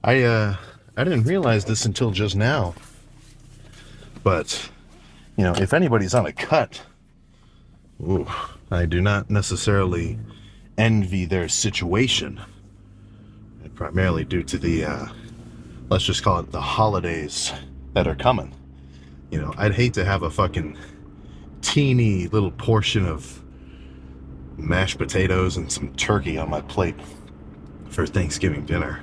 I didn't realize this until just now, but if anybody's on a cut, ooh, I do not necessarily envy their situation, primarily due to the let's just call it the holidays that are coming. I'd hate to have a fucking teeny little portion of mashed potatoes and some turkey on my plate for Thanksgiving dinner.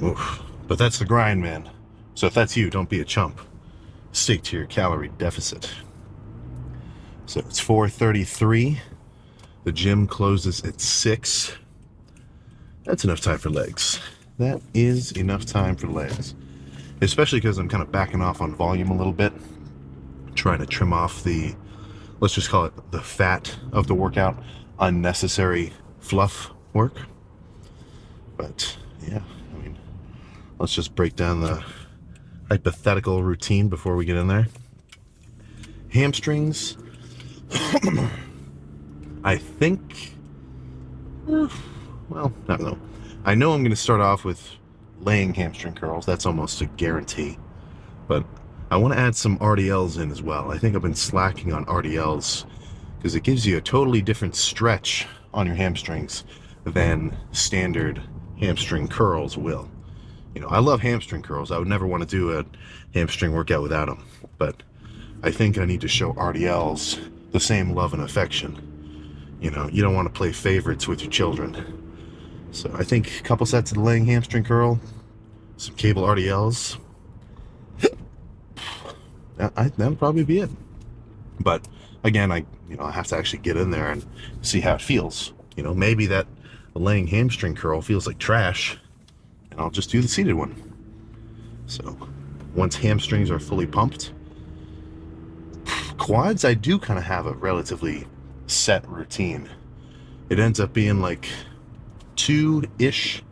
Oof. But that's the grind, man. So if that's you, don't be a chump. Stick to your calorie deficit. So it's 4:33. The gym closes at 6. That's enough time for legs. That is enough time for legs. Especially because I'm kind of backing off on volume a little bit. Trying to trim off the, let's just call it the fat of the workout. Unnecessary fluff work. But yeah, let's just break down the hypothetical routine before we get in there. Hamstrings. I think, well, I don't know. I know I'm going to start off with laying hamstring curls. That's almost a guarantee. But I want to add some RDLs in as well. I think I've been slacking on RDLs because it gives you a totally different stretch on your hamstrings than standard hamstring curls will. I love hamstring curls. I would never want to do a hamstring workout without them. But I think I need to show RDLs the same love and affection. You don't want to play favorites with your children. So I think a couple sets of the laying hamstring curl, some cable RDLs. That'll probably be it. But again, I have to actually get in there and see how it feels. Maybe that laying hamstring curl feels like trash, and I'll just do the seated one. So once hamstrings are fully pumped, quads, I do kind of have a relatively set routine. It ends up being like 2-ish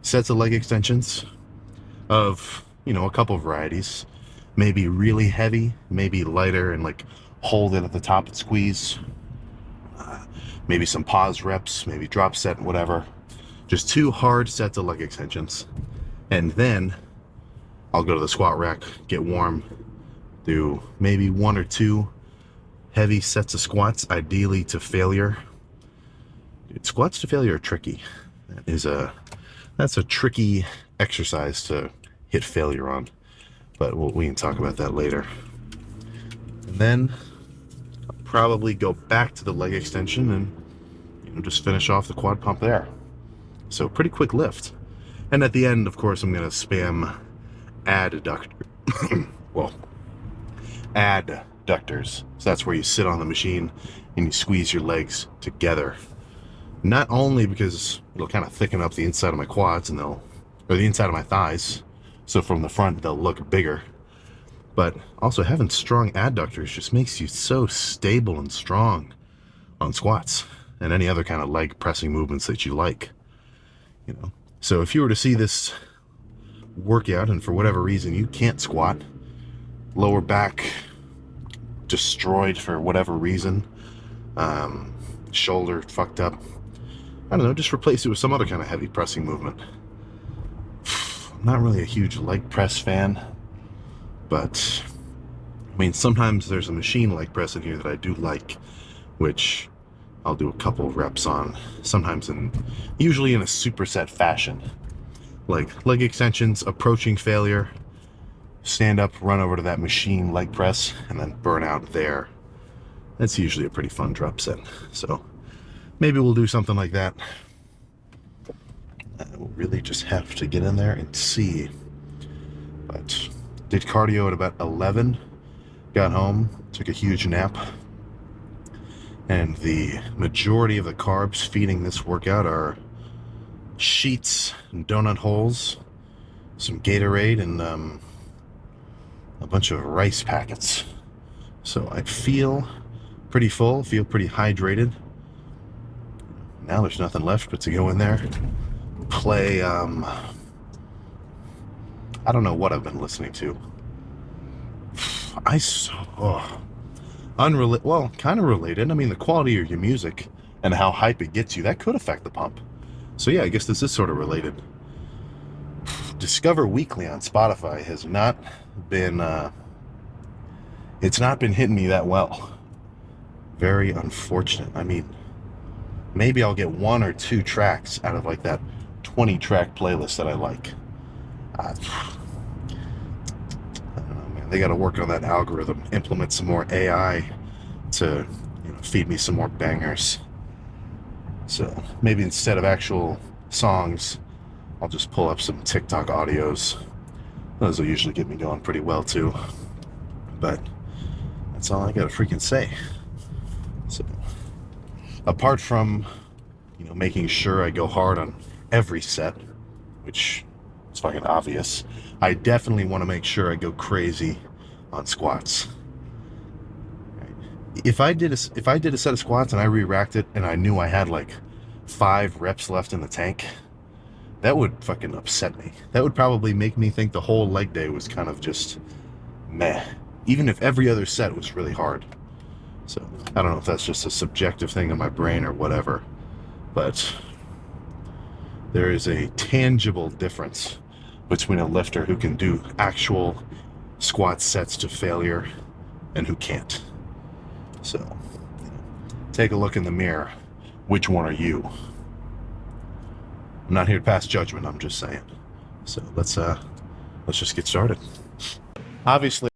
sets of leg extensions of, a couple varieties. Maybe really heavy, maybe lighter, and like hold it at the top and squeeze. Maybe some pause reps, maybe drop set, whatever. Just 2 hard sets of leg extensions. And then I'll go to the squat rack, get warm, do maybe 1 or 2 heavy sets of squats, ideally to failure. Dude, squats to failure are tricky. That's a tricky exercise to hit failure on. But we can talk about that later. And then I'll probably go back to the leg extension and just finish off the quad pump there. So pretty quick lift. And at the end, of course, I'm going to spam adductor. Well, adductors. So that's where you sit on the machine and you squeeze your legs together. Not only because it'll kind of thicken up the inside of my quads or the inside of my thighs, so from the front they'll look bigger, but also having strong adductors just makes you so stable and strong on squats and any other kind of leg pressing movements that you like. So if you were to see this workout and for whatever reason you can't squat, lower back destroyed for whatever reason, shoulder fucked up, I don't know, just replace it with some other kind of heavy pressing movement. I'm not really a huge leg press fan, but sometimes there's a machine leg press in here that I do like, which I'll do a couple reps on, sometimes usually in a superset fashion. Like leg extensions, approaching failure, stand up, run over to that machine leg press, and then burn out there. That's usually a pretty fun drop set. So maybe we'll do something like that. We'll really just have to get in there and see. But did cardio at about 11, got home, took a huge nap, and the majority of the carbs feeding this workout are sheets and donut holes, some Gatorade, and a bunch of rice packets. So I feel pretty full, feel pretty hydrated. Now there's nothing left but to go in there, play, I don't know what I've been listening to. Well, kind of related. The quality of your music and how hype it gets you, that could affect the pump. So yeah, I guess this is sort of related. Discover Weekly on Spotify has not been, it's not been hitting me that well. Very unfortunate. I mean, maybe I'll get 1 or 2 tracks out of like that 20-track playlist that I like. I don't know, man. They got to work on that algorithm, implement some more AI to, feed me some more bangers. So maybe instead of actual songs, I'll just pull up some TikTok audios. Those will usually get me going pretty well too. But that's all I gotta freaking say. So apart from, making sure I go hard on every set, which is fucking obvious, I definitely want to make sure I go crazy on squats. If I did a set of squats and I re-racked it and I knew I had like 5 reps left in the tank, that would fucking upset me. That would probably make me think the whole leg day was kind of just meh, even if every other set was really hard. So I don't know if that's just a subjective thing in my brain or whatever, but there is a tangible difference between a lifter who can do actual squat sets to failure and who can't. So take a look in the mirror. Which one are you? I'm not here to pass judgment, I'm just saying. So let's just get started. Obviously